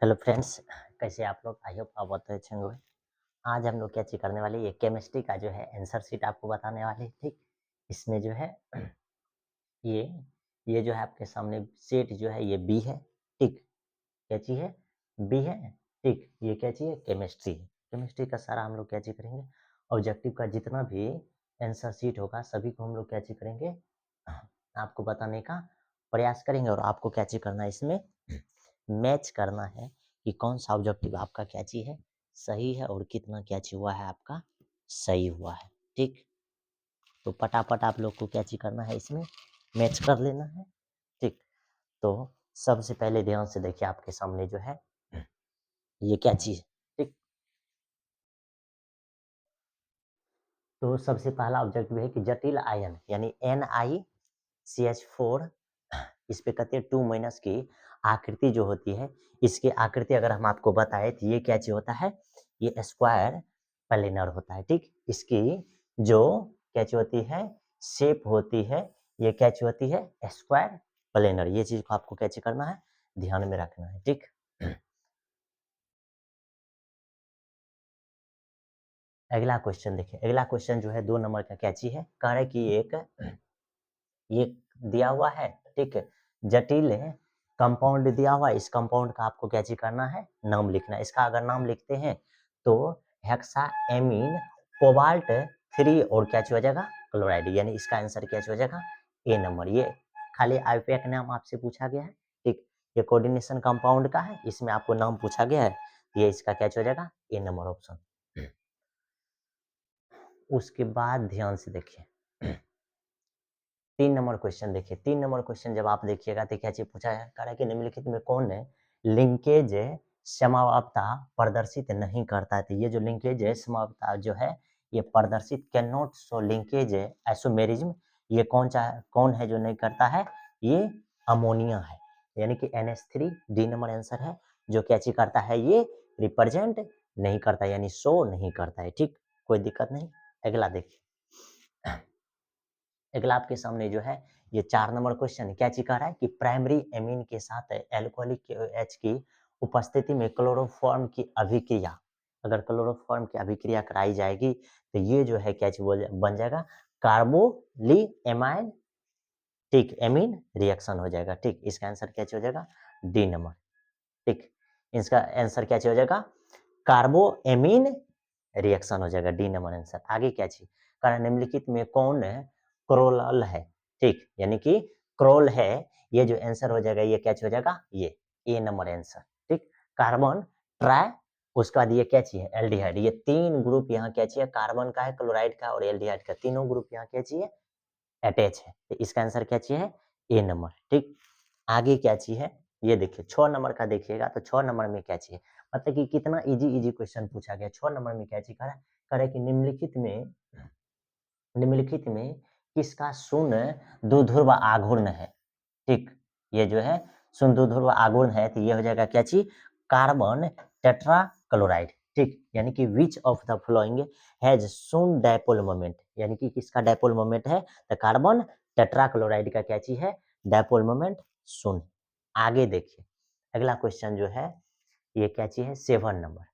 Hello friends, कैसे आप लोग? आई होप आप बहुत अच्छे होंगे। आज हम लोग क्या चीज़ करने वाले हैं, ये केमिस्ट्री का जो है आंसर शीट आपको बताने वाले हैं, ठीक। इसमें जो है ये ये जो है आपके सामने सेट जो है ये बी है, ठीक। क्या चीज़ है? बी है, ठीक। ये क्या चीज़ है? केमिस्ट्री है। केमिस्ट्री का सारा हम लोग क्या चीज़ करेंगे, ऑब्जेक्टिव का जितना भी आंसर शीट होगा सभी को हम लोग क्या चीज़ करेंगे, आपको बताने का प्रयास करेंगे। और आपको क्या चीज़ करना है, इसमें मैच करना है कि कौन सा ऑब्जेक्टिव आपका क्या चीज़ है, सही है, और कितना क्या चीज़ हुआ है आपका सही हुआ है, ठीक। तो फटाफट आप लोग को क्या चीज़ करना है, इसमें मैच कर लेना है, ठीक। तो सबसे पहले ध्यान से देखिए, आपके सामने जो है ये क्या चीज़ है, ठीक। तो सबसे पहला ऑब्जेक्टिव है कि जटिल आयन यानी NiCH4, इस पे कहते हैं 2 माइनस की आकृति जो होती है, इसकी आकृति अगर हम आपको बताएं तो ये क्या चीज होता है, ये स्क्वायर प्लेनर होता है, ठीक। इसकी जो क्या चीज होती है, शेप होती है, ये क्या चीज होती है, स्क्वायर प्लेनर। ये चीज को आपको क्या चीज करना है, ध्यान में रखना है, ठीक। अगला क्वेश्चन देखिए, अगला क्वेश्चन जो है 2 नंबर का क्या चीज है, कह रहे कि एक ये दिया हुआ है, ठीक है, जटिल है कंपाउंड दिया हुआ है। इस कंपाउंड का आपको क्या चीज करना है, नाम लिखना है। इसका अगर नाम लिखते हैं तो हेक्साएमीन कोबाल्ट 3 और क्या चीज हो जाएगा, क्लोराइड, यानी इसका आंसर क्या चीज हो जाएगा, ए नंबर। ये खाली आईपीए का नाम आपसे पूछा गया है, ठीक। ये कोऑर्डिनेशन कंपाउंड का है, इसमें आपको नाम पूछा गया है, ये इसका क्या चीज हो जाएगा, ए नंबर ऑप्शन। उसके बाद ध्यान से देखिए 3 नंबर क्वेश्चन देखिए, 3 नंबर क्वेश्चन जब आप देखिएगा तो क्या चीज पूछा है, कह रहा है कि निम्नलिखित में कौन है लिंकेज समावता प्रदर्शित नहीं करता है। तो ये जो लिंकेज समावता जो है ये प्रदर्शित can not show linkage isomerism, ये कौन है जो नहीं करता है, ये अमोनिया है, यानी कि NH3 डी नंबर आंसर है। जो क्या चीज करता है, ये रिप्रेजेंट नहीं करता, यानी शो नहीं करता है, ठीक। कोई दिक्कत नहीं। अगला देखिए, अगला आपके सामने जो है ये 4 नंबर क्वेश्चन क्या चीज कह रहा है कि प्राइमरी एमीन के साथ एल्कोहलिक एच की उपस्थिति में क्लोरोफॉर्म की अभिक्रिया, अगर क्लोरोफॉर्म की अभिक्रिया कराई जाएगी तो ये जो है क्या चीज बन जाएगा, कार्बोली एमाइन, ठीक, एमीन रिएक्शन हो जाएगा, ठीक। इसका आंसर क्या चीज हो जाएगा, डी नंबर, ठीक। इसका आंसर क्या चीज हो जाएगा, कार्बो एमीन रिएक्शन हो जाएगा, डी नंबर आंसर। आगे क्या चीज, कारण निम्नलिखित में कौन क्रोल है, ठीक, यानी कि क्रोल है, ये जो आंसर हो जाएगा ये क्या चीज हो जाएगा, ये ए नंबर आंसर, ठीक। कार्बन ट्राई, उसके बाद ये क्या चीज है, एल्डिहाइड। ये 3 ग्रुप यहाँ क्या चाहिए, कार्बन का है, क्लोराइड का और एल्डिहाइड का, तीनों ग्रुप यहाँ क्या चाहिए, अटैच है। तो इसका आंसर क्या चाहिए, ए नंबर, ठीक। आगे क्या चीज है, ये देखिए 6 नंबर का देखिएगा तो 6 नंबर में क्या चाहिए, मतलब कि कितना इजी इजी क्वेश्चन पूछा गया। 6 नंबर में क्या चीज करे कि निम्नलिखित में किसका शून्य द्विध्रुव आघूर्ण है, ठीक। ये जो है शून्य द्विध्रुव आघूर्ण है तो ये हो जाएगा क्या चीज, कार्बन टेट्रा क्लोराइड, ठीक। यानी कि विच ऑफ द फॉलोइंग हैज शून्य डायपोल मोमेंट, यानी कि किसका डायपोल मोमेंट है, तो कार्बन टेट्रा क्लोराइड का क्या चीज है, डायपोल मोमेंट शून्य। आगे देखिए, अगला क्वेश्चन जो है ये क्या चीज है, 7 नंबर।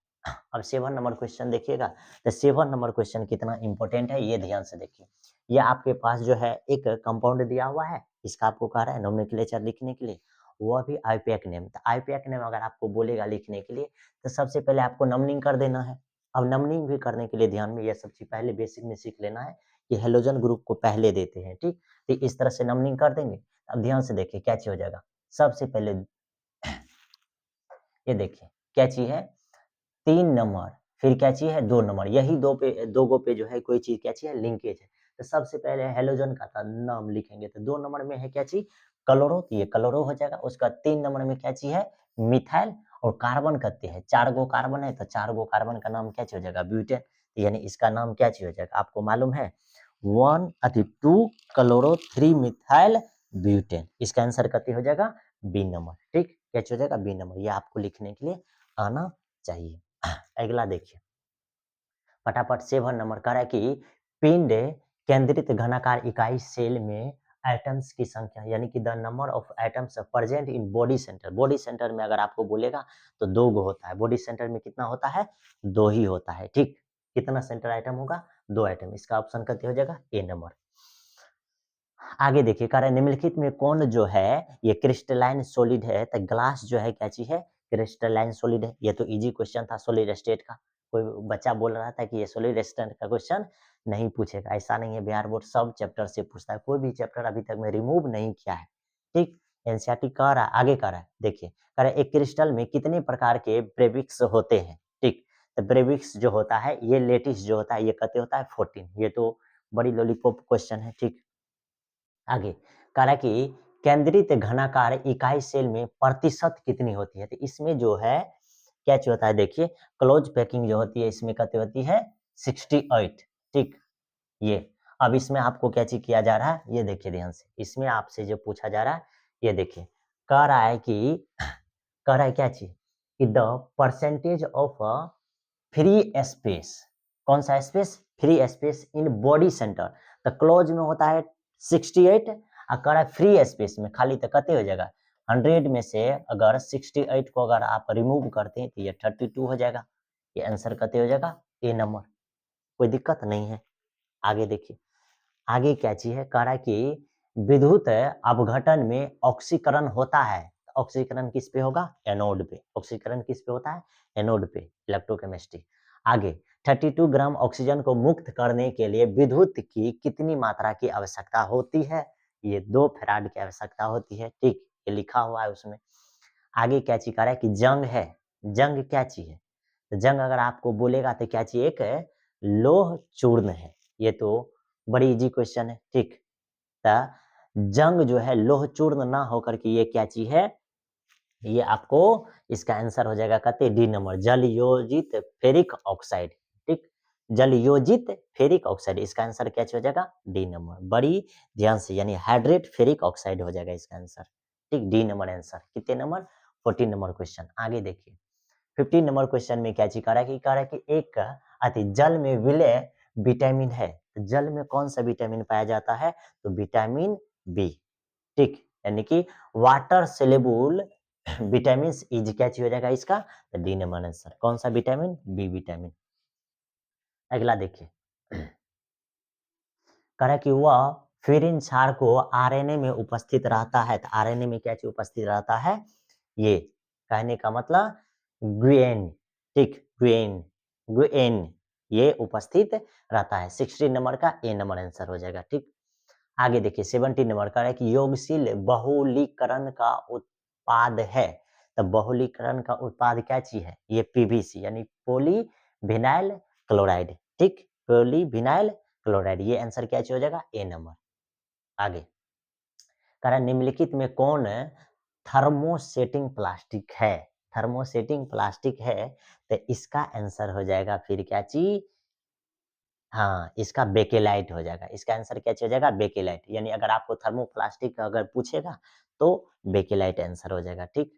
अब 7 नंबर क्वेश्चन देखिएगा तो 7 नंबर क्वेश्चन कितना इंपॉर्टेंट है, ये ध्यान से देखिए। ये आपके पास जो है एक कंपाउंड दिया हुआ है, इसका आपको कह रहा है नोमेनक्लेचर लिखने के लिए, वो भी आईपीएक नेम। तो आईपीएक नेम अगर आपको बोलेगा लिखने के लिए तो सबसे पहले आपको नंबरिंग कर देना है। अब नंबरिंग भी करने के लिए ध्यान में ये सब चीज पहले बेसिक में सीख लेना है कि हेलोजन ग्रुप को पहले देते हैं, ठीक। तो इस तरह से नंबरिंग कर देंगे। अब ध्यान से देखिए क्या चीज हो जाएगा, सबसे पहले ये देखिए क्या चीज है, 3 नंबर, फिर क्या चाहिए है, 2 नंबर, यही दो गो पे जो है कोई चीज क्या चाहिए, लिंकेज है। तो सबसे पहले हेलोजन का नाम लिखेंगे तो 2 नंबर में है क्या चीज, क्लोरो, तो ये क्लोरो हो जाएगा। उसका 3 नंबर में क्या चीज है, मिथाइल, और कार्बन कहते हैं 4 गो कार्बन है तो 4 गो कार्बन का नाम क्या चीज हो जाएगा, ब्यूटेन, यानी इसका नाम क्या चीज हो जाएगा, आपको मालूम है 2 क्लोरो 3 मिथाइल ब्यूटेन। इसका आंसर कति हो जाएगा, बी नंबर, ठीक। क्या चीज हो जाएगा, बी नंबर। ये आपको लिखने के लिए आना चाहिए। अगला देखिए फटाफट, 7 नंबर कह रहा है कि पिंड केंद्रित घनाकार इकाई सेल में एटम्स की संख्या, यानी कि the number of atoms present in body centre. Body centre में अगर आपको बोलेगा तो 2 गो होता है। बॉडी सेंटर में कितना होता है? 2 ही होता है, ठीक। कितना सेंटर आइटम होगा? 2 आइटम। इसका ऑप्शन कितने हो जाएगा? ए नंबर। आगे देखिए, कह रहा है निम्नलिखित में कौन जो है ये क्रिस्टलाइन सॉलिड है? तो ग्लास जो है क्या चीज है? क्रिस्टलाइन सॉलिड है। ये तो इजी क्वेश्चन था सॉलिड स्टेट का। कोई बच्चा बोल रहा था कि ये सॉलिड स्टेट का क्वेश्चन नहीं पूछेगा, ऐसा नहीं है। बिहार बोर्ड सब चैप्टर से पूछता है, कोई भी चैप्टर अभी तक में रिमूव नहीं किया है, ठीक। एनसीईआरटी कह रहा है, आगे कह रहा है, देखिए कह रहा है एक क्रिस्टल में कितने प्रकार के ब्रेविक्स होते हैं, ठीक। तो ब्रेविक्स जो होता है, ये लेटिस जो होता है, ये कहते होता है 14। ये तो बड़ी लॉलीपॉप क्वेश्चन है, ठीक। आगे कह रहा है कि केंद्रित घनाकार इकाई सेल में प्रतिशत कितनी होती है? तो इसमें जो है क्या चीज होता है, देखिए क्लोज पैकिंग जो होती है इसमें कितनी होती है? 68, ठीक। ये अब इसमें आपको क्या चीज किया जा रहा है, ये देखिए ध्यान से, इसमें आपसे जो पूछा जा रहा है, ये देखिए कह रहा है कि कह रहा है क्या चीज कि the percentage of free space. कौन सा space? Free space in body centre. तो क्लोज में होता है 68, और कह रहा है फ्री स्पेस में खाली तो कते हो जाएगा 100 में से अगर 68 को अगर आप रिमूव करते हैं तो ये 32 हो जाएगा। ये आंसर कते हो जाएगा? ए नंबर। कोई दिक्कत नहीं है। आगे देखिए, आगे क्या चीज है, कह रहा है कि विद्युत अपघटन में ऑक्सीकरण होता है। ऑक्सीकरण किस पे होगा? एनोड पे। ऑक्सीकरण किस पे होता है? एनोड पे, इलेक्ट्रोकेमिस्ट्री। आगे 32 ग्राम ऑक्सीजन को मुक्त करने के लिए विद्युत की कितनी मात्रा की आवश्यकता होती है? ये 2 फैराड की आवश्यकता होती है, ठीक। ये लिखा हुआ है उसमें। आगे क्या चीज कह रहा है कि जंग है। जंग क्या चीज है? तो जंग अगर आपको बोलेगा तो क्या चीज? एक लोह चूर्ण है। ये तो बड़ी इजी क्वेश्चन है, ठीक। जंग जो है लोह चूर्ण ना होकर के ये क्या चीज है? ये आपको इसका आंसर हो जाएगा कहते डी नंबर, जल योजित फेरिक ऑक्साइड, ठीक। जल योजित फेरिक ऑक्साइड, इसका आंसर क्या हो जाएगा? D number. बड़ी ध्यान से, यानी हाइड्रेट फेरिक ऑक्साइड हो जाएगा इसका आंसर, ठीक। D number answer. कितने नंबर? 14 number question. आगे देखिए 15 नंबर क्वेश्चन में क्या चीज कह रहा है कि कह रहा है कि एक अति जल में विलय विटामिन है। तो जल में कौन सा विटामिन पाया जाता है? तो विटामिन बी, ठीक। यानी कि वाटर सेलेबल विटामिन इज क्या चीज हो जाएगा इसका? तो डी नंबर आंसर। कौन सा विटामिन? B vitamin. अगला देखिए, कह रहा है कि वह फिरिन क्षार को आरएनए में उपस्थित रहता है। तो आरएनए में क्या चीज उपस्थित रहता है? ये कहने का मतलब ग्वेन, ठीक। ग्वेन, ग्वेन ये उपस्थित रहता है। 16 नंबर का ए नंबर आंसर हो जाएगा, ठीक। आगे देखिए 17 नंबर का है कि योगशील बहुलीकरण का उत्पाद है। तो बहुलीकरण का उत्पाद क्या चीज है? ये पीवीसी, यानी पॉलीविनाइल क्लोराइड, ठीक। पॉलीविनाइल क्लोराइड, ये आंसर क्या चीज हो जाएगा? ए नंबर। आगे कह निम्नलिखित में कौन थर्मोसेटिंग प्लास्टिक है? थर्मोसेटिंग प्लास्टिक है, तो इसका आंसर हो जाएगा फिर क्या चीज? हाँ, इसका बेकेलाइट हो जाएगा। इसका आंसर क्या हो जाएगा? बेकेलाइट। यानी अगर आपको थर्मोप्लास्टिक अगर पूछेगा तो बेकेलाइट आंसर हो जाएगा, ठीक।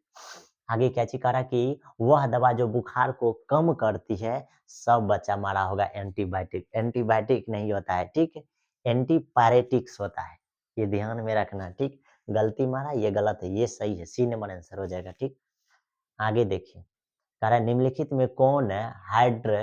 आगे क्या चीज कह रहा है कि वह दवा जो बुखार को कम करती है, सब बच्चा मारा होगा एंटीबायोटिक। एंटीबायोटिक नहीं होता है, ठीक। एंटीपायरेटिक्स होता है, ये ध्यान में रखना, ठीक। गलती मारा, ये गलत है, ये सही है। सी नंबर आंसर हो जाएगा, ठीक। आगे देखिए, कह रहा है निम्नलिखित में कौन हाइड्र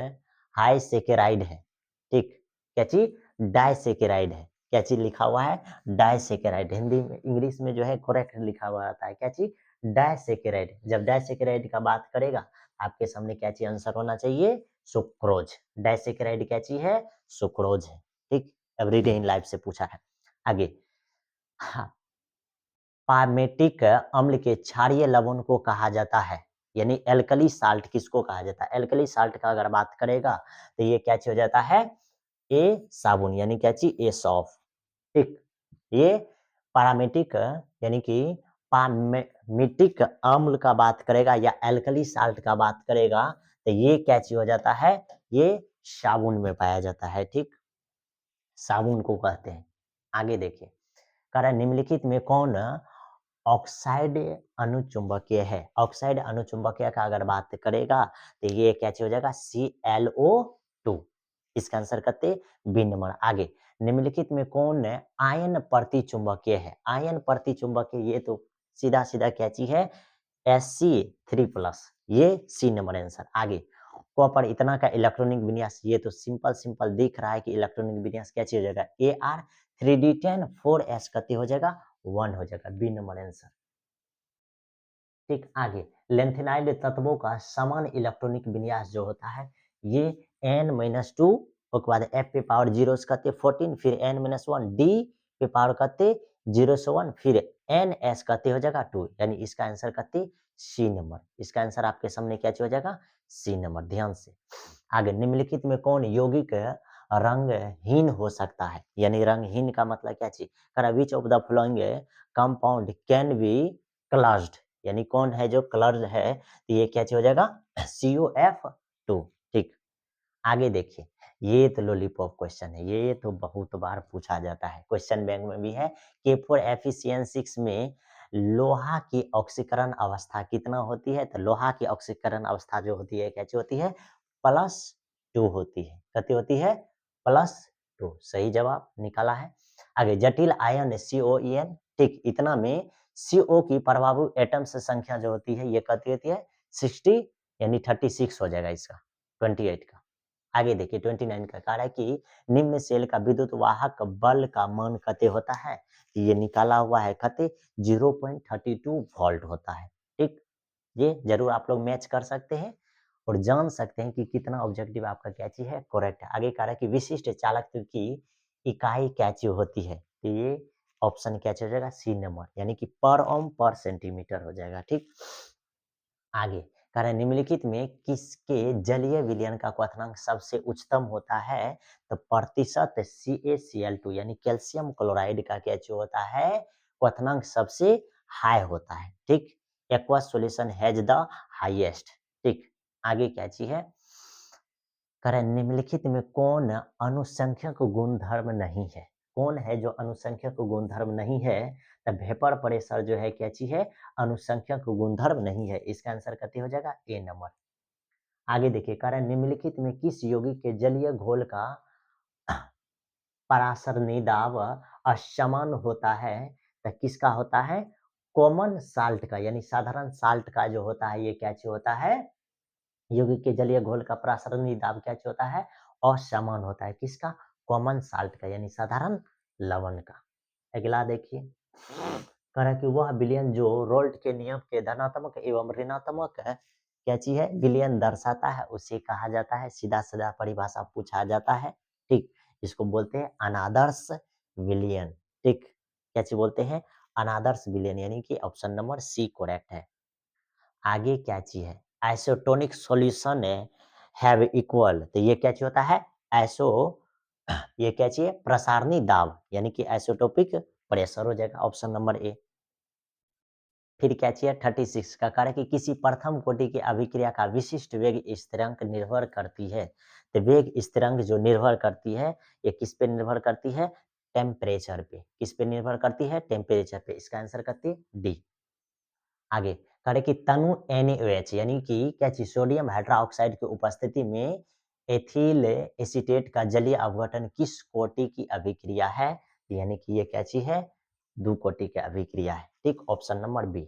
हाइसेकेराइड है, ठीक। क्या चीज? डाइसेकेराइड है। क्या चीज लिखा हुआ है? डाइसेकेराइड। हिंदी में, इंग्लिश में जो है करेक्ट लिखा हुआ रहता है, क्या चीज? डाइसेकेराइड। जब डाइसेकेराइड का बात करेगा आपके सामने क्या चीज आंसर होना चाहिए? सुक्रोज। डाइसेकेराइड क्या चीज है? सुक्रोज है, ठीक। एवरीडे इन लाइफ से पूछा है। आगे हाँ, पामेटिक अम्ल के क्षारीय लवण को कहा जाता है, यानी एल्कली साल्ट किसको कहा जाता है? एल्कली साल्ट का अगर बात करेगा तो ये क्या चीज हो जाता है? ए साबुन, यानी क्या चीज? ए सॉफ, ठीक। ये पारामेटिक यानी कि पामेटिक अम्ल का बात करेगा या एल्कली साल्ट का बात करेगा तो ये क्या चीज हो जाता है? ये साबुन में पाया जाता है, ठीक। साबुन को कहते हैं। आगे देखिए, कह रहा है निम्नलिखित में कौन ऑक्साइड अनुचुंबकीय है? ऑक्साइड अनुचुंबकीय का अगर बात करेगा तो ये क्या चीज हो जाएगा? ClO2, इसका आंसर करते बी नंबर। आगे निम्नलिखित में कौन आयन प्रतिचुंबकीय है? आयन प्रतिचुंबकीय ये तो सीधा सीधा क्या चीज है? Sc3+, ये सी नंबर आंसर। आगे कॉपर इतना का इलेक्ट्रॉनिक विन्यास, ये तो सिंपल सिंपल दिख रहा है कि इलेक्ट्रॉनिक विन्यास क्या चीज हो जाएगा? Ar3d10 4s कते हो जाएगा? 1 हो जाएगा, बी नंबर आंसर। ठीक, आगे लेंथेनाइड तत्वों का समान इलेक्ट्रॉनिक विन्यास जो होता है ये n-2 उसके बाद f पे पावर 0 से कहते 14, फिर n-1 d पे पावर कहते 0 से 1, फिर ns कहते हो जाएगा 2, यानी इसका आंसर कहते सी नंबर। इसका आंसर आपके सामने क्या हो जाएगा? सी नंबर, ध्यान से। आगे निम्नलिखित में कौन यौगिक रंगहीन हो सकता है? यानी रंगहीन का मतलब क्या चीज? Which of the following compound can be classed, यानी कौन है जो कलर है? तो ये क्या हो जाएगा? COF2। ठीक, आगे देखिए, ये तो लॉलीपॉप क्वेश्चन है, ये तो बहुत बार पूछा जाता है, क्वेश्चन बैंक में भी है। K4FeCN6 में लोहा की ऑक्सीकरण अवस्था कितना होती है? तो लोहा की ऑक्सीकरण अवस्था जो होती है कैसी होती है? +2 होती है। कितनी होती है? +2, सही जवाब निकाला है। आगे जटिल आयन COEN, ठीक, इतना में CO की परमाणु एटम्स संख्या जो होती है ये कितनी होती है? 60, यानी 36 हो जाएगा इसका, 28 का। आगे देखिए 29 का कह रहा है कि निम्न सेल का विद्युत वाहक बल का मान कते होता है? ये निकाला हुआ है कते 0.32 वोल्ट होता है। ठीक, ये जरूर आप लोग मैच कर सकते हैं और जान सकते हैं कि कितना ऑब्जेक्टिव आपका क्या चीज है, करेक्ट है। आगे कह रहा है कि विशिष्ट चालकत्व की इकाई क्या चीज होती है? तो ये ऑप्शन क्या हो जाएगा? सी नंबर, यानी कि पर ओम पर सेंटीमीटर हो जाएगा। ठीक, आगे कह रहा है निम्नलिखित में किसके जलीय विलयन का क्वथनांक सबसे उच्चतम होता है? तो प्रतिशत CaCl2, यानी कैल्शियम क्लोराइड का क्या चीज होता है? क्वथनांक सबसे हाई होता है। ठीक, aqueous solution has the highest. ठीक, आगे क्या चीज है? कह रहा है निम्नलिखित में कौन अनुसंख्यक गुणधर्म नहीं है? कौन है जो अनुसंख्यक गुणधर्म नहीं है? तो वेपर प्रेशर जो है क्या चीज है? अनुसंख्यक गुणधर्म नहीं है। इसका आंसर कते हो जाएगा? ए नंबर। आगे देखिए, कह रहा है निम्नलिखित में किस यौगिक के जलीय घोल का परासरणी दाब असमान होता है? तो किसका होता है? कॉमन साल्ट का, यानी साधारण साल्ट का जो होता है ये क्या चीज होता है? यौगिक के जलीय घोल का परासरणी दाब क्या चीज होता है? असमान होता है। किसका? कॉमन साल्ट का, यानी साधारण लवण का। अगला देखिए, कह रहा है कि वह विलयन जो रोल्ट के नियम के धनात्मक एवं ऋणात्मक क्या चीज है? विलयन दर्शाता है, उसे कहा जाता है, सीधा सीधा परिभाषा पूछा जाता है। ठीक, इसको बोलते हैं अनादर्श विलयन। ठीक, क्या चीज बोलते हैं? अनादर्श विलयन, यानी कि ऑप्शन नंबर सी करेक्ट है। आगे क्या चीज है? आइसोटोनिक सॉल्यूशन हैव इक्वल, तो ये क्या चीज होता है? आइसो ये क्या चीज है? प्रसारणी दाब, यानी कि आइसोटोपिक प्रेशर हो जाएगा, ऑप्शन नंबर ए। फिर क्या चाहिए? 36 का कार्य कि किसी प्रथम कोटि की अभिक्रिया का विशिष्ट वेग स्थिरांक निर्भर करती है। तो वेग स्थिरांक जो निर्भर करती है ये किस पे निर्भर करती है? टेम्परेचर पे। किस पे निर्भर करती है? टेम्परेचर पे। इसका आंसर करती है डी। आगे करे कि तनु NaOH, यानी कि क्या चीज? सोडियम हाइड्रोक्साइड की उपस्थिति में एथिल एसीटेट का जलीय अपघटन किस कोटि की अभिक्रिया है? यानी कि ये क्या चीज है? दो कोटि की अभिक्रिया है। ठीक, ऑप्शन नंबर बी।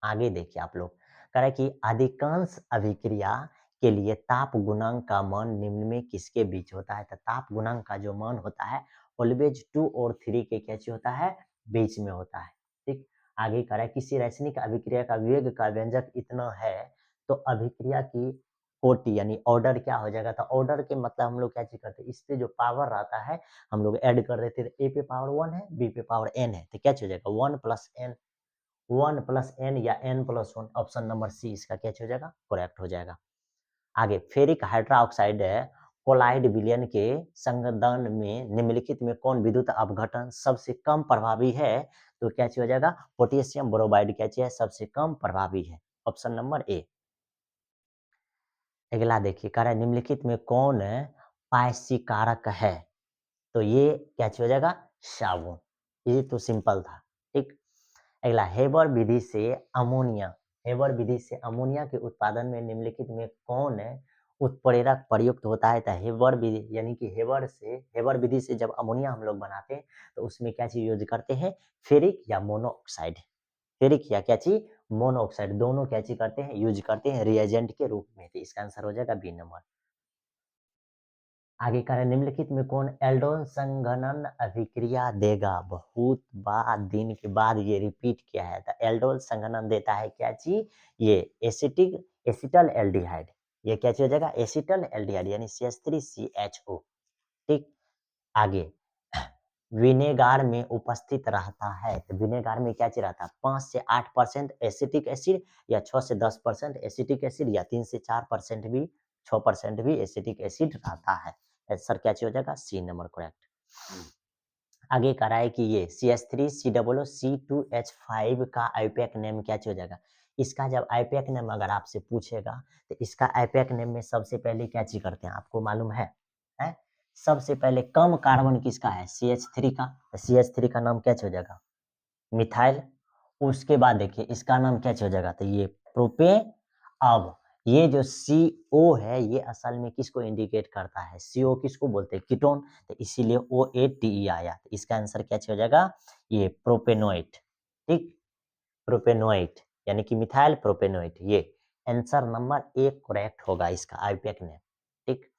आगे देखिए आप लोग, कह रहा है कि अधिकांश अभिक्रिया के लिए ताप गुणांक का मान निम्न में किसके बीच होता है? तो ताप गुणांक का जो मान होता है ऑलवेज 2 और 3 के क्या चीज होता है? बीच में होता है। ठीक, आगे कह रहा है किसी रासायनिक अभिक्रिया का वेग का व्यंजक इतना है तो अभिक्रिया की कोटि यानी ऑर्डर क्या हो जाएगा? तो ऑर्डर के मतलब हम लोग क्या चीज करते हैं, इस पे जो पावर रहता है हम लोग ऐड कर देते हैं। ए पे पावर 1 है, बी पे पावर n है, तो क्या चीज हो जाएगा? 1 + n, 1 + n या n+1, ऑप्शन नंबर सी इसका क्या हो जाएगा? करेक्ट हो जाएगा। आगे फेरिक हाइड्रोक्साइड कोलाइड विलयन के संगदन में निम्नलिखित में कौन विद्युत अपघटन सबसे कम प्रभावी है? तो क्या हो जाएगा? पोटेशियम ब्रोमाइड क्या है? सबसे कम प्रभावी है, ऑप्शन नंबर ए। अगला देखिए, कह रहा है निम्नलिखित में कौन पायसीकारक है? तो ये क्या हो जाएगा? साबुन। ये तो सिंपल था। ठीक, अगला हेबर विधि से अमोनिया, हेबर विधि से अमोनिया के उत्पादन में निम्नलिखित में कौन उत्प्रेरक प्रयुक्त होता है तो हेबर विधि यानी कि हेबर विधि से जब अमोनिया हम लोग बनाते हैं तो उसमें क्या चीज़ यूज करते हैं, फेरिक या मोनोऑक्साइड। फेरिक या क्या चीज़, मोनोऑक्साइड, दोनों क्या चीज़ करते हैं, यूज करते हैं रिएजेंट के रूप में। तो इसका आंसर हो जाएगा बी नंबर। आगे कह रहे हैं, निम्नलिखित में कौन एल्डोन संघनन अभिक्रिया देगा? बहुत बाद दिन के बाद ये रिपीट किया है। तो एल्डोन संघनन देता है क्या चीज, ये एसिटल एल्डिहाइड। ये क्या चीज हो जाएगा, एसिटल एल्डिहाइड यानी CH3CHO। ठीक। आगे विनेगार में उपस्थित रहता है। तो विनेगार में क्या चीज रहता है, 5 से 8% एसिटिक एसिड या 6 से 10% एसिटिक एसिड या 3 से 4% भी, 6% भी एसिटिक एसिड रहता है। आंसर क्या चीज हो जाएगा, सी नंबर करेक्ट। आगे कह रहा है कि ये CH3COO C2H5 का आईपैक नेम क्या चीज हो जाएगा। इसका जब आईपैक नेम अगर आपसे पूछेगा तो इसका आईपैक नेम में सबसे पहले क्या चीज करते हैं, आपको मालूम है? सबसे पहले कम कार्बन किसका है, CH3 का। तो CH3 का नाम क्या चीज हो जाएगा, मिथाइल। उसके बाद देखिए इसका नाम क्या हो जाएगा, तो ये प्रोपे। अब ये जो CO है ये असल में किसको इंडिकेट करता है, CO किसको बोलते हैं, कीटोन। तो इसीलिए OATE आया। तो इसका आंसर क्या हो जाएगा, ये प्रोपेनोइट। ठीक, प्रोपेनोइट यानी कि मिथाइल प्रोपेनोइट। ये आंसर नंबर 1 करेक्ट होगा इसका आईपैक में। ठीक।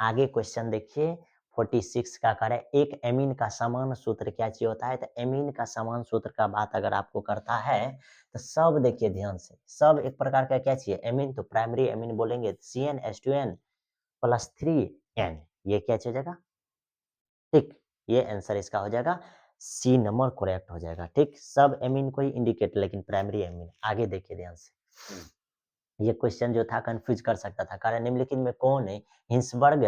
आगे क्वेश्चन देखिए 46 का करे, एक एमीन का समान सूत्र क्या चाहिए होता है। तो एमीन का समान सूत्र का बात अगर आपको करता है तो सब देखिए ध्यान से, सब एक प्रकार का क्या चाहिए एमीन। तो प्राइमरी एमीन बोलेंगे CnH2n प्लस 3n, ये क्या चाहिए जाएगा। ठीक, ये आंसर इसका हो जाएगा सी नंबर करेक्ट हो जाएगा। ठीक, सब एमीन को ही इंडिकेट, लेकिन प्राइमरी एमीन। आगे देखिए ध्यान से, ये क्वेश्चन जो था कंफ्यूज कर सकता था। कारण निम्नलिखित में कौन है हिंसबर्ग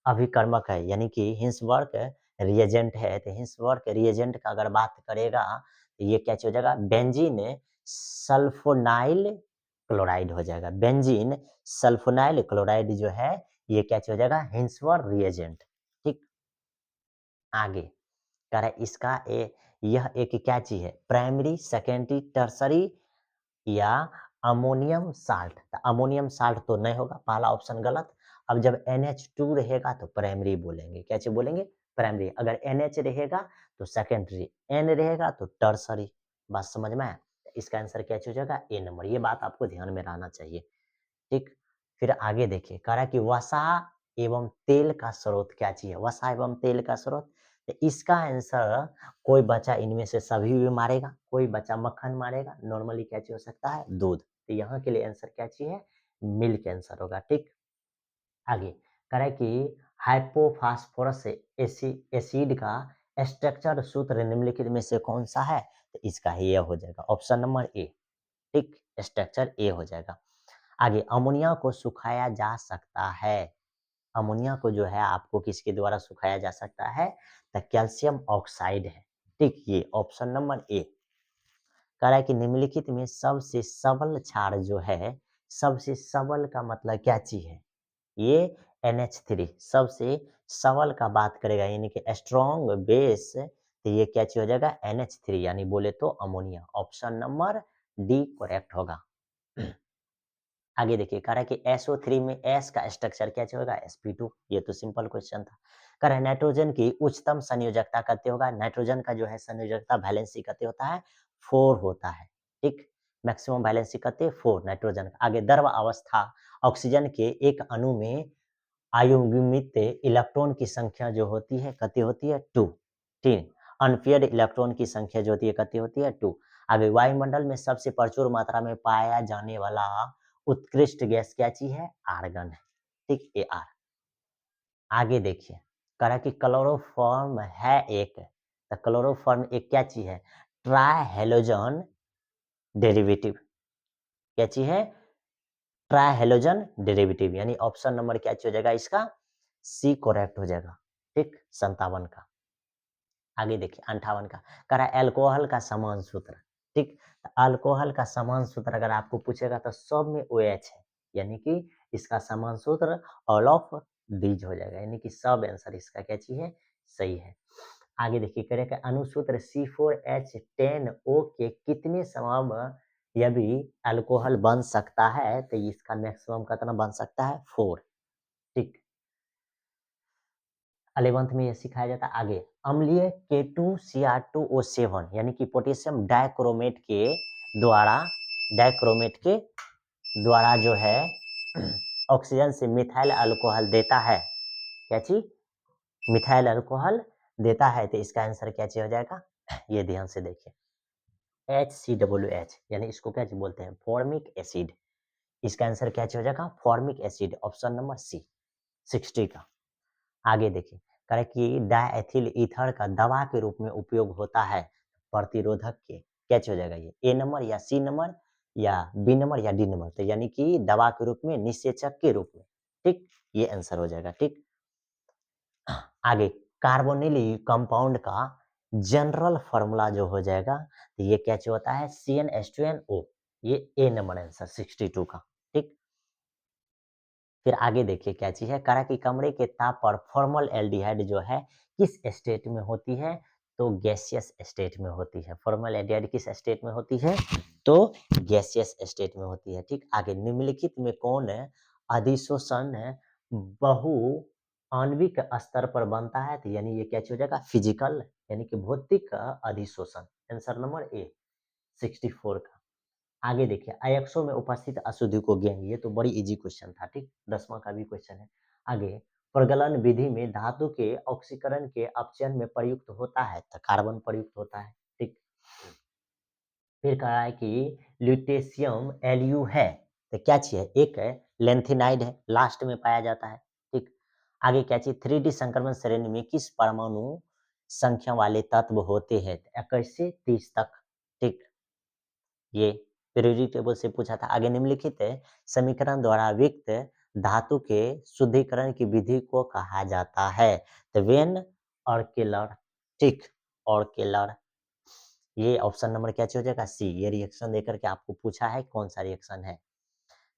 अभिकर्मक है, यानी कि हिंसबर्ग रिएजेंट है। तो हिंसबर्ग रिएजेंट का अगर बात करेगा तो ये क्या हो जाएगा, बेंजीन सल्फोनाइल क्लोराइड हो जाएगा। बेंजीन सल्फोनाइल क्लोराइड जो है ये क्या हो जाएगा, हिंसबर्ग रिएजेंट। ठीक। आगे कह रहा है इसका यह एक क्या चीज है, प्राइमरी सेकेंडरी टर्सरी या अमोनियम साल्ट। तो अमोनियम साल्ट तो नहीं होगा, पहला ऑप्शन गलत। अब जब NH2 रहेगा तो प्राइमरी बोलेंगे, क्या चीज बोलेंगे, प्राइमरी। अगर NH रहेगा तो सेकेंडरी, N रहेगा तो टर्सरी। बात समझ में आया। इसका आंसर क्या हो जाएगा, ए नंबर। ये बात आपको ध्यान में रहना चाहिए। ठीक। फिर आगे देखिए कह रहा है कि वसा एवं तेल का स्रोत क्या चाहिए, वसा एवं तेल का स्रोत। तो इसका आंसर कोई बच्चा इनमें से सभी भी मारेगा, कोई बच्चा मक्खन मारेगा, नॉर्मली क्या चाहिए हो सकता है, दूध। तो यहाँ के लिए आंसर क्या चाहिए, मिल्क आंसर होगा। ठीक। आगे कह रहा है कि हाइपोफास्फोरस एसिड का स्ट्रक्चर सूत्र निम्नलिखित में से कौन सा है। तो इसका ये हो जाएगा ऑप्शन नंबर ए। ठीक, स्ट्रक्चर ए हो जाएगा। आगे अमोनिया को सुखाया जा सकता है, अमोनिया को जो है आपको किसके द्वारा सुखाया जा सकता है, तो कैल्शियम ऑक्साइड है। ठीक, ये ऑप्शन नंबर ए। कह रहा है कि निम्नलिखित में सबसे सबल क्षार जो है, सबसे सबल का मतलब क्या चीज है, ये NH3 सबसे सबल का बात करेगा, यानी कि स्ट्रॉन्ग बेस। तो ये क्या चीज हो जाएगा, NH3 यानी बोले तो ammonia. Option number D correct होगा। आगे देखिए कह रहा है कि SO3 में S का स्ट्रक्चर क्या होगा, sp2। ये तो सिंपल क्वेश्चन था। कह रहा है नाइट्रोजन की उच्चतम संयोजकता कितने होगा, नाइट्रोजन का जो है संयोजकता वैलेंसी कितने होता है, 4 होता है। ठीक, मैक्सिमम वैलेंसी कितने, 4 नाइट्रोजन का। आगे द्रव अवस्था ऑक्सीजन के एक अणु में आयुग्मित इलेक्ट्रॉन की संख्या जो होती है कितनी होती है, 2। ठीक, अनपेयर्ड इलेक्ट्रॉन की संख्या जो होती है कितनी होती है, 2। आगे वायुमंडल में सबसे प्रचुर मात्रा में पाया जाने वाला उत्कृष्ट गैस क्या चीज है, आर्गन है। ठीक, AR। आगे देखिए कह रहा है कि क्लोरोफॉर्म है एक, तो क्लोरोफॉर्म एक क्या चीज है, ट्राइहेलोजन डेरिवेटिव। क्या चीज है, ट्राइहेलोजन डेरिवेटिव, यानी ऑप्शन नंबर क्या हो जाएगा इसका, सी करेक्ट हो जाएगा। ठीक, 57 का। आगे देखिए 58 का कह रहा है अल्कोहल का समान सूत्र। ठीक, अल्कोहल का समान सूत्र अगर आपको पूछेगा तो सब में OH है, यानी कि इसका समान सूत्र ऑल ऑफ दीज हो जाएगा, यानी कि सब आंसर इसका क्या चीज है, सही है। आगे देखिए करें अनुसूत्र C4H10O के कितने समूह यदि अल्कोहल बन सकता है, तो इसका मैक्सिमम कितना बन सकता है, 4। ठीक। 11th में ये सिखाया जाता है। आगे अम्लीय K2Cr2O7 यानी कि पोटेशियम डाइक्रोमेट के द्वारा जो है ऑक्सीजन से मिथाइल अल्कोहल देता है। क्या चीज? मिथाइल अल्कोहल देता है। तो इसका आंसर क्या चीज हो जाएगा? ये ध्यान से देखिए, HCOOH यानी इसको क्या चीज बोलते हैं? Formic acid. इसका आंसर क्या चीज हो जाएगा? Formic acid, option number C 60 का। आगे देखिए, कह रहा है कि डाएथिल ईथर का दवा के रूप में उपयोग होता है प्रतिरोधक के। क्या चीज हो जाएगा ये? ए नंबर या सी नंबर या बी नंबर या डी नंबर? तो यानी कि दवा के रूप में, निषेचक के रूप में। ठीक, ये आंसर हो जाएगा। ठीक, आगे कार्बोनिल कंपाउंड का जनरल फॉर्मूला जो हो जाएगा, तो ये क्या चीज होता है? CnH2nO। ये ए नंबर आंसर 62 का। ठीक, फिर आगे देखिए क्या चीज है। करा कि कमरे के ताप पर फॉर्मल एल्डिहाइड जो है किस स्टेट में होती है? तो गैसियस स्टेट में होती है। फॉर्मल एल्डिहाइड किस स्टेट में होती है? तो गैसियस स्टेट में होती है। ठीक, आगे निम्नलिखित में कौन अधिशोषण बहु आणविक स्तर पर बनता है? तो यानी ये क्या चीज हो जाएगा? फिजिकल यानी कि भौतिक अधिशोषण। आंसर नंबर ए 64 का। आगे देखिए, अयस्कों में उपस्थित अशुद्धि को ज्ञान, ये तो बड़ी इजी क्वेश्चन था। ठीक, 10वां का भी क्वेश्चन है। आगे प्रगलन विधि में धातु के ऑक्सीकरण के अपचयन में प्रयुक्त होता है, तो कार्बन प्रयुक्त होता है। ठीक, फिर कहा है कि ल्यूटेशियम Lu है, तो क्या चीज है? एक है लेंथेनाइड है, लास्ट में पाया जाता है। ठीक, आगे क्या चीज? 3D संक्रमण श्रेणी में किस परमाणु संख्या वाले तत्व होते हैं? 21 से 30 तक। ठीक, ये पीरियोडिक टेबल से पूछा था। आगे निम्नलिखित समीकरण द्वारा व्यक्त धातु के शुद्धिकरण की विधि को कहा जाता है? तो वेन और केलर। ठीक, और केलर, ये ऑप्शन नंबर क्या चीज हो जाएगा? सी। ये रिएक्शन देकर के आपको पूछा है कौन सा रिएक्शन है।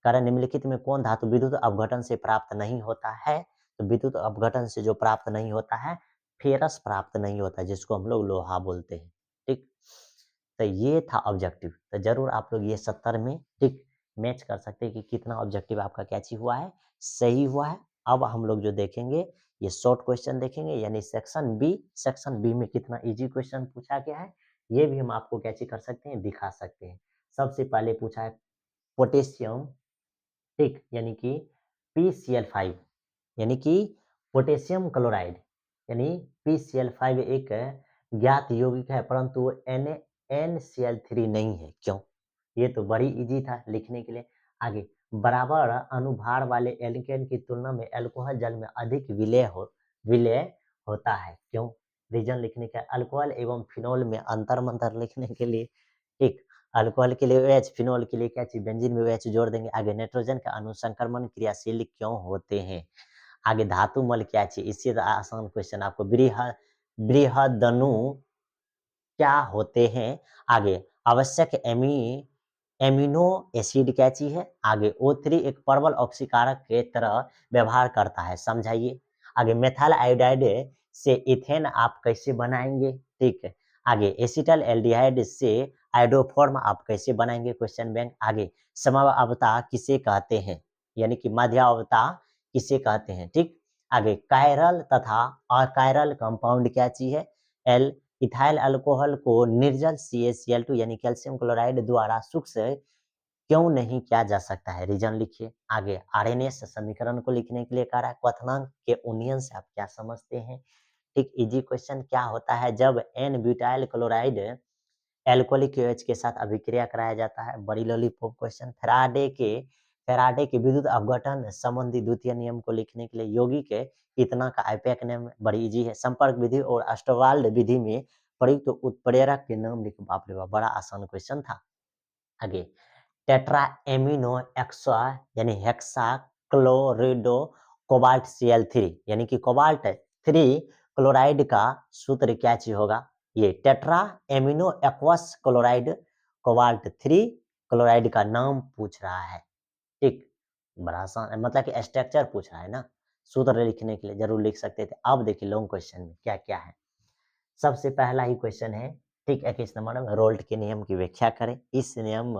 कारण निम्नलिखित में कौन धातु विद्युत अपघटन से प्राप्त नहीं होता है? तो विद्युत अपघटन से जो प्राप्त नहीं होता है, फेरस प्राप्त नहीं होता है, जिसको हम लोग लोहा बोलते हैं। ठीक, तो ये था ऑब्जेक्टिव। तो जरूर आप लोग ये 70 में ठीक मैच कर सकते हैं कि कितना ऑब्जेक्टिव आपका कैच हुआ है, सही हुआ है। अब हम लोग जो देखेंगे, ये शॉर्ट क्वेश्चन देखेंगे, यानी सेक्शन बी में कितना इजी क्वेश्चन पूछा गया है, ये भी हम आपको कैच कर सकते हैं, दिखा सकते हैं। सबसे पहले पूछा है पोटेशियम, ठीक, यानी कि PCl5, यानी कि पोटेशियम क्लोराइड, यानी PCl5 एक ज्ञात यौगिक है, परंतु वो NaCl3 नहीं है। क्यों? ये तो बड़ी इजी था लिखने के लिए। आगे बराबर अनुभार वाले एल्केन की तुलना में अल्कोहल जल में अधिक विलय होता है। क्यों? रीजन लिखने का, अल्कोहल एवं फिनोल में अंतर मंतर लिखने के लिए। ठीक, अल्कोहल के लिए OH, फिनोल के लिए क्या चाहिए? बेंजीन में OH जोड़ देंगे। आगे नाइट्रोजन का अणु संक्रमण क्रियाशील क्यों होते हैं? आगे धातु मल क्या चाहिए? इससे तो आसान क्वेश्चन आपको, बृहदनु क्या होते हैं? आगे आवश्यक एमिनो एसिड क्या चीज है? आगे O3 एक प्रबल ऑक्सीकारक के तरह व्यवहार करता है, समझाइए। आगे मेथाइल आयोडाइड से इथेन आप कैसे बनाएंगे? ठीक है। आगे एसिटल एल्डिहाइड से आयोडोफॉर्म आप कैसे बनाएंगे? Question bank. आगे समअवता किसे कहते हैं? यानी कि मध्यावता किसे कहते हैं? ठीक, आगे कायरल तथा अकायरल कंपाउंड क्या चीज है? एल इथाइल अल्कोहल को निर्जल CaCl2 यानी कैल्शियम क्लोराइड द्वारा सूक्ष्म क्यों नहीं किया जा सकता है? रीजन लिखिए। आगे आरएनएस समीकरण को लिखने के लिए कह रहा है। क्वथनांक के उन्नयन से आप क्या समझते हैं? ठीक, इजी क्वेश्चन। क्या होता है जब n butyl chloride alcoholic OH के साथ अभिक्रिया कराया जाता है? बड़ी लॉलीपॉप क्वेश्चन। फेराडे के विद्युत अपघटन संबंधी द्वितीय नियम को लिखने के लिए यौगिक इतना का आईपैक नेम बड़ी इजी है। संपर्क विधि और अस्टवाल्ड विधि में प्रयुक्त उत्प्रेरक के नाम लिखो। बाप रे बाप, बड़ा आसान क्वेश्चन था। आगे टेट्रा एमिनो एक्सा यानी हेक्सा क्लोरिडो कोबाल्ट Cl3 यानी कि कोबाल्ट 3 क्लोराइड का सूत्र क्या चीज होगा? ये tetra amino aqueous chloride cobalt 3 chloride का नाम पूछ रहा है। ठीक, बड़ा आसान है, मतलब कि स्ट्रक्चर पूछ रहा है ना, सूत्र लिखने के लिए जरूर लिख सकते थे। अब देखिए लॉन्ग क्वेश्चन में क्या क्या है। सबसे पहला ही क्वेश्चन है, ठीक, 21 नंबर में रोल्ट के नियम की व्याख्या करें। इस नियम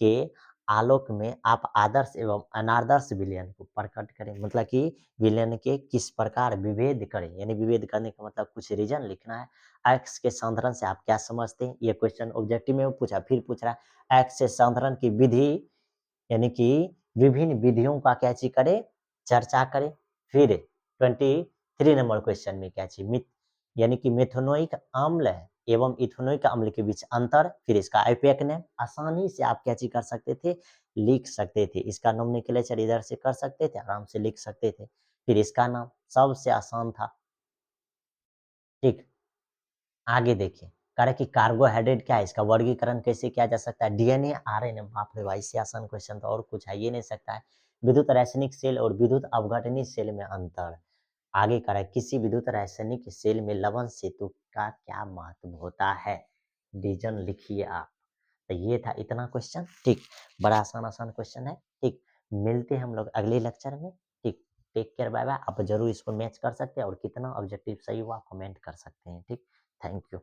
के आलोक में आप आदर्श एवं अनादर्श विलयन को प्रकट करें, मतलब कि विलयन के किस प्रकार विभेद करें, यानी विभेद करने का मतलब कुछ रीजन लिखना है। एक्स के संधारण से आप क्या समझते हैं, ये क्वेश्चन ऑब्जेक्टिव में पूछा, फिर पूछ रहा है एक्स से संधारण की विधि, यानी कि विभिन्न विधियों का क्या चीज करें, चर्चा करें। फिर 23 नंबर क्वेश्चन में क्या चीज यानी कि मेथनोइक अम्ल है एवं इथेनोइक अम्ल के बीच अंतर, फिर इसका आईपीएक नेम आसानी से आप क्या चीज कर सकते थे, लिख सकते थे। इसका नोमेनक्लेचर इधर से कर सकते थे, आराम से लिख सकते थे। फिर इसका नाम सबसे आसान था। ठीक, आगे देखिए, कह रहा है कि कार्बोहाइड्रेट क्या है, इसका वर्गीकरण कैसे किया जा सकता है, डीएनए आरएनए। बाप रे भाई, इससे आसान क्वेश्चन तो और कुछ है ही नहीं सकता है। विद्युत रासायनिक सेल और विद्युत अपघटनी सेल में अंतर। आगे कह रहा है किसी विद्युत रासायनिक सेल में लवण सेतु का क्या महत्व होता है, रीजन लिखिए आप। तो ये था इतना क्वेश्चन। ठीक, बड़ा आसान आसान क्वेश्चन है। ठीक, मिलते हैं हम लोग अगले लेक्चर में। ठीक, टेक केयर, बाय बाय। आप जरूर इसको मैच कर सकते हैं और कितना ऑब्जेक्टिव सही हुआ कमेंट कर सकते हैं। ठीक, थैंक यू।